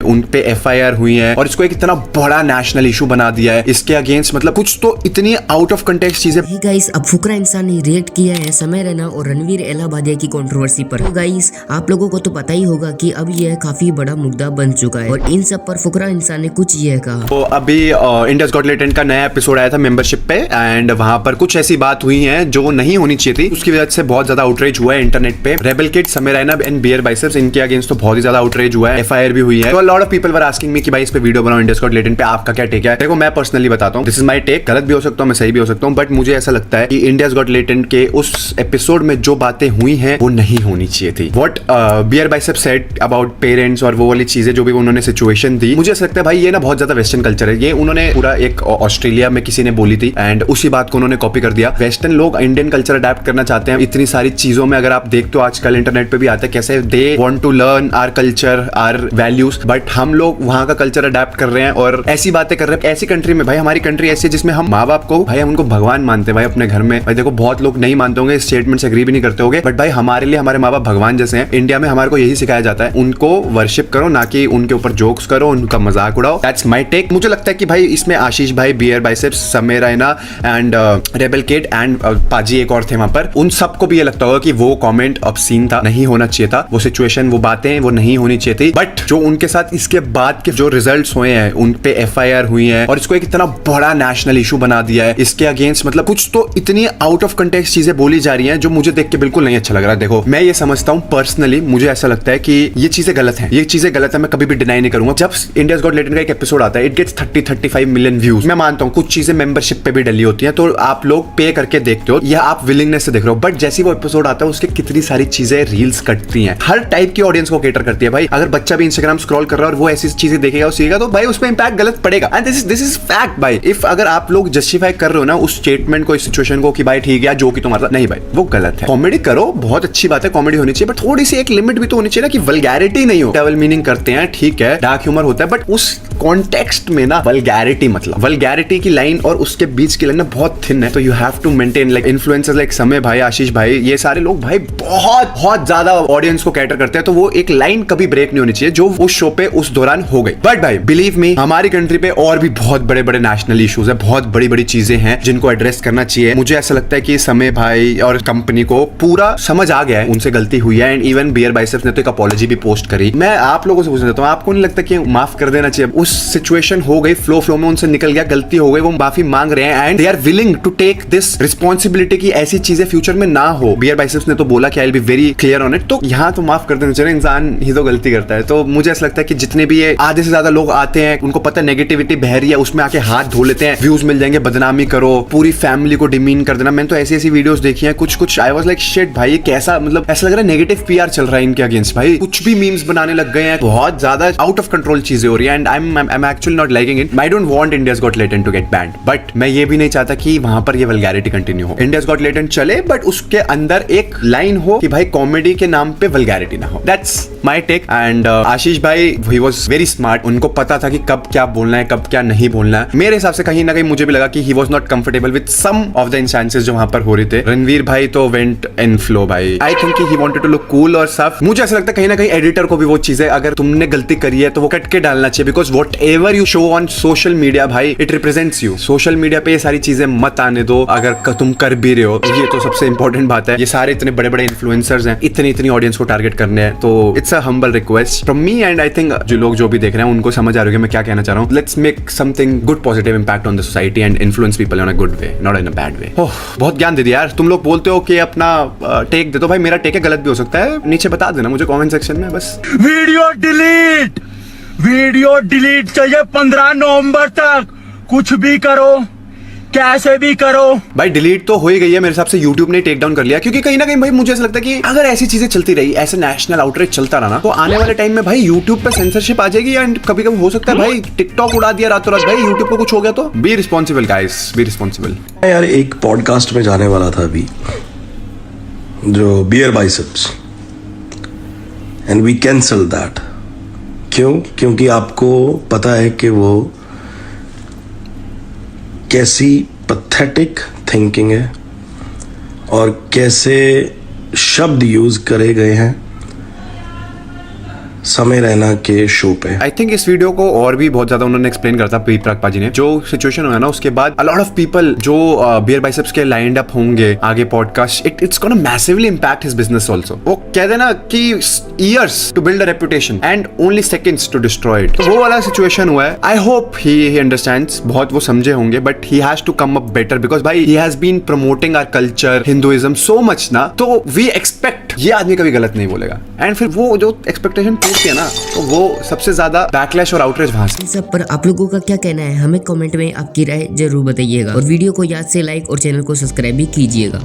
उन पे एफआईआर हुई है और इसको एक इतना बड़ा नेशनल इशू बना दिया है। इसके अगेंस्ट मतलब कुछ तो इतनी आउट ऑफ कंटेक्स्ट चीजें। हे गाइस, अब फुकरा इंसान ने रिएक्ट किया है समय रैना और रणवीर इलाहाबादिया की कंट्रोवर्सी पर। तो गाइस, आप लोगों को तो पता ही होगा कि अब यह काफी बड़ा मुद्दा बन चुका है और इन सब पर फुकरा इंसान ने कुछ यह कहा। तो अभी इंडियाज गॉट टैलेंट का नया एपिसोड आया था मेंबरशिप पे एंड वहां पर कुछ ऐसी बात हुई है जो नहीं होनी चाहिए थी। उसकी वजह से बहुत ज्यादा आउटरीच हुआ है इंटरनेट पे। रेबल किड, समय रैना एंड बियर बाइसेप्स, इनके अगेंस्ट तो बहुत ही ज्यादा आउटरीच हुआ है। एफआईआर भी हुई है। तो lot of people were asking me कि भाई इस पे वीडियो बनाओ इंडियाज गॉट टैलेंट पे, आपका क्या टेक है? देखो मैं पर्सनली बताता हूँ, दिस इज माय टेक। गलत भी हो सकता हूँ, मैं सही भी हो सकता हूँ, बट मुझे ऐसा लगता है कि इंडियाज गॉट टैलेंट के उस एपिसोड में जो बातें हुई हैं वो नहीं होनी चाहिए थी। What beer biceps said about parents और वो वाली चीजें जो भी उन्होंने सिचुएशन दी, मुझे ऐसा लगता है भाई ये ना बहुत ज्यादा वेस्टर्न कल्चर है। ये उन्होंने पूरा एक ऑस्ट्रेलिया में किसी ने बोली थी एंड उसी बात को उन्होंने कॉपी कर दिया। वेस्टर्न लोग इंडियन कल्चर अडेप्ट करना चाहते हैं इतनी सारी चीजों में। अगर आप देखते हो आजकल इंटरनेट पे भी आता है कैसे they want to learn our culture, our values, but हम लोग वहां का कल्चर अडेप्ट कर रहे हैं और ऐसी बातें कर रहे हैं। ऐसी कंट्री में भाई, हमारी कंट्री ऐसी है जिसमें हम माँ बाप को भाई हम उनको भगवान मानते हैं भाई अपने घर में। भाई देखो बहुत लोग नहीं मानते होंगे, इस स्टेटमेंट से एग्री भी नहीं करते होंगे, बट भाई हमारे लिए हमारे माँ बाप भगवान जैसे हैं। इंडिया में हमारे को यही सिखाया जाता है, उनको वर्शिप करो, ना कि उनके ऊपर जोक्स करो, उनका मजाक उड़ाओ। That's my take. मुझे लगता है कि भाई इसमें आशीष भाई, बियर बाइसेप्स, समय Raina and rebel kid and पाजी एक और थे वहां पर, उन सबको भी ये लगता होगा कि वो कमेंट ऑब्सीन था, नहीं होना चाहिए था। वो सिचुएशन, वो बातें वो नहीं होनी चाहिए थी। बट जो उनके साथ इसके बाद के जो रिजल्ट्स हुए हैं, उन पे एफआईआर हुई है और इसको एक इतना बड़ा नेशनल इशू बना दिया है। इसके अगेंस्ट मतलब कुछ तो इतनी आउट ऑफ कंटेक्स्ट चीजें बोली जा रही हैं जो मुझे देख के बिल्कुल नहीं अच्छा लग रहा है। देखो मैं ये समझता हूँ पर्सनली, मुझे ऐसा लगता है कि ये चीजें गलत हैं, ये चीजें गलत है, मैं कभी भी डिनाई नहीं करूंगा। जब इंडियाज गॉट टैलेंट का एक एपिसोड आता है, इट गेट्स 30-35 मिलियन व्यूज। मैं मानता हूँ कुछ चीजें मेंबरशिप पे भी डली होती हैं, तो आप लोग पे करके देखते हो या आप विलिंगनेस से देख रहे हो, बट जैसी वो एपिसोड आता है उसके कितनी सारी चीजें रील्स कटती हैं, हर टाइप की ऑडियंस को कैटर करती है। भाई अगर बच्चा भी इंस्टाग्राम स्क्रॉल कर रहा है और वो ऐसी चीजें देखेगा और सीखेगा, तो भाई उस पर इंपैक्ट गलत पड़ेगा। एंड दिस इज फैक्ट भाई। इफ अगर आप लोग जस्टिफाई कर रहे हो ना उस स्टेटमेंट को, इस सिचुएशन को कि भाई ठीक है जो कि तुम्हारा, नहीं भाई वो गलत है। कॉमेडी करो, बहुत अच्छी बात है, कॉमेडी होनी चाहिए, बट थोड़ी सी एक लिमिट भी तो होनी चाहिए ना, कि वल्गैरिटी नहीं हो। डबल मीनिंग करते हैं, ठीक है, डार्क ह्यूमर होता है, बट उस कॉन्टेक्स्ट में ना वल्गैरिटी, मतलब वल्गैरिटी की लाइन और उसके बीच की लाइन ना बहुत थिन है। तो you have to maintain, like influencers like Samay भाई, आशीष भाई, ये सारे लोग भाई बहुत बहुत ज्यादा ऑडियंस को कैटर करते हैं, तो वो एक लाइन कभी ब्रेक नहीं होनी चाहिए जो उस शो पे उस दौरान हो गई। बट भाई बिलीव मी, हमारी कंट्री पे और भी बहुत बड़े बड़े नेशनल इश्यूज है, बहुत बड़ी बड़ी चीजें हैं जिनको एड्रेस करना चाहिए। मुझे ऐसा लगता है कि समय भाई और कंपनी को पूरा समझ आ गया है, उनसे गलती हुई है। एंड इवन बियर बाइसेप्स ने तो एक अपॉलॉजी भी पोस्ट करी। मैं आप लोगों से पूछना चाहता हूँ, आपको नहीं लगता कि माफ कर देना चाहिए? उस सिचुएशन हो गई, फ्लो में उनसे निकल गया, गलती हो गई, वो माफी मांग रहे हैं and they are willing to take this responsibility की ऐसी चीजें फ्यूचर में ना हो। बियर बाइसेप्स ने तो बोला कि I will be very clear on it. तो यहाँ तो माफ कर देना चाहिए, इंसान ही तो गलती करता है। तो मुझे ऐसा लगता है कि जितने भी ये आधे से ज्यादा लोग आते हैं, उनको पता है नेगेटिविटी बह रही है, उसमें आके हाथ धो लेते हैं, व्यूज मिल जाएंगे, बदनामी करो, पूरी फैमिली को डिमीन कर देना। मैंने तो ऐसी ऐसी वीडियोस देखी हैं, कुछ आई वाज लाइक शिट भाई, ये कैसा, मतलब ऐसा लग रहा है नेगेटिव पीआर चल रहा है इनके अगेंस्ट। भाई कुछ भी मीम्स बनाने लग गए हैं, बहुत ज्यादा आउट ऑफ कंट्रोल चीजें हो रही है and I am actually not liking it. I don't want India's got talent to get banned, but मैं ये भी नहीं चाहता कि वहां पर ये वल्गैरिटी कंटिन्यू हो। इंडियाज गॉट टैलेंट चले, बट उसके अंदर एक लाइन हो कि भाई कॉमेडी के नाम पे वल्गैरिटी ना हो। That's my take. And Ashish भाई, ही वाज वेरी स्मार्ट, उनको पता था कि कब क्या बोलना है, कब क्या नहीं बोलना है। मेरे हिसाब से कहीं ना कहीं मुझे भी लगा कि he was not comfortable with some of the instances जो वहां पर हो रहे थे। रणवीर भाई तो वेंट इन फ्लो भाई, I think he wanted to look cool और सफ। मुझे ऐसा लगता है कहीं ना कहीं एडिटर को भी वो चीजें, अगर तुमने गलती करी है तो वो कट के डालना चाहिए, because whatever you show on social media भाई, it represents you. Social media पे ये सारी चीजें मत आने दो, अगर तुम कर भी रहे हो। ये तो सबसे इंपॉर्टेंट बात है। ये सारे इतने बड़े बड़े इन्फ्लुएंसर्स हैं, इतनी ऑडियंस को टारगेट करने हैं, तो it's a humble request from me and I think जो लोग जो भी देख रहे हैं उनको समझ आ रही है मैं क्या कहना चाह रहा हूँ। Let's make something good, positive impact on the society and influence people in a good way, not in a bad way. बहुत ज्ञान दे दिया यार। तुम लोग बोलते हो कि अपना टेक दे दो, भाई मेरा टेक है, गलत भी हो सकता है, नीचे बता देना मुझे कमेंट सेक्शन में। बस वीडियो डिलीट चाहिए 15 नवंबर तक। कुछ भी करो, कैसे भी करो। भाई डिलीट तो हो ही गई है मेरे हिसाब से, यूट्यूब ने टेक डाउन कर लिया, क्योंकि कहीं ना कहीं भाई मुझे ऐसा लगता है कि अगर ऐसी चीजें चलती रही, ऐसे नेशनल आउटरीच चलता रहा ना, तो आने वाले टाइम में भाई यूट्यूब पे सेंसरशिप आ जाएगी एंड कभी कभी हो सकता है भाई टिकटॉक उड़ा दिया रातों रात, भाई यूट्यूब को कुछ हो गया तो। Be responsible guys, be responsible. यार एक पॉडकास्ट में जाने वाला था अभी, जो beer biceps, and we cancel that. क्यों? क्योंकि आपको पता है कि वो कैसी पैथेटिक थिंकिंग है और कैसे शब्द यूज करे गए हैं। समय रैना के शो पे। आई थिंक इस वीडियो को और भी बहुत ज्यादा उन्होंने एक्सप्लेन करता पी प्रकपा जी ने। जो सिचुएशन हुआ ना उसके बाद अ लॉट ऑफ पीपल जो बियर बाइसेप्स के लाइंड अप होंगे आगे podcast, it's gonna massively impact his business also. वो कहते हैं ना कि years to build a reputation and only seconds to destroy it. तो वो वाला सिचुएशन हुआ है। आई होप ही अंडरस्टैंड्स, बहुत वो समझे होंगे, but he has to come up better because भाई he has been promoting our culture Hinduism so much ना, तो वी एक्सपेक्ट ये आदमी कभी गलत नहीं बोलेगा। एंड फिर वो जो एक्सपेक्टेशन टूटती है ना, तो वो सबसे ज्यादा बैकलैश और आउटरीच वहां से। इन सब पर आप लोगों का क्या कहना है हमें कमेंट में आपकी राय जरूर बताइएगा और वीडियो को याद से लाइक और चैनल को सब्सक्राइब भी कीजिएगा।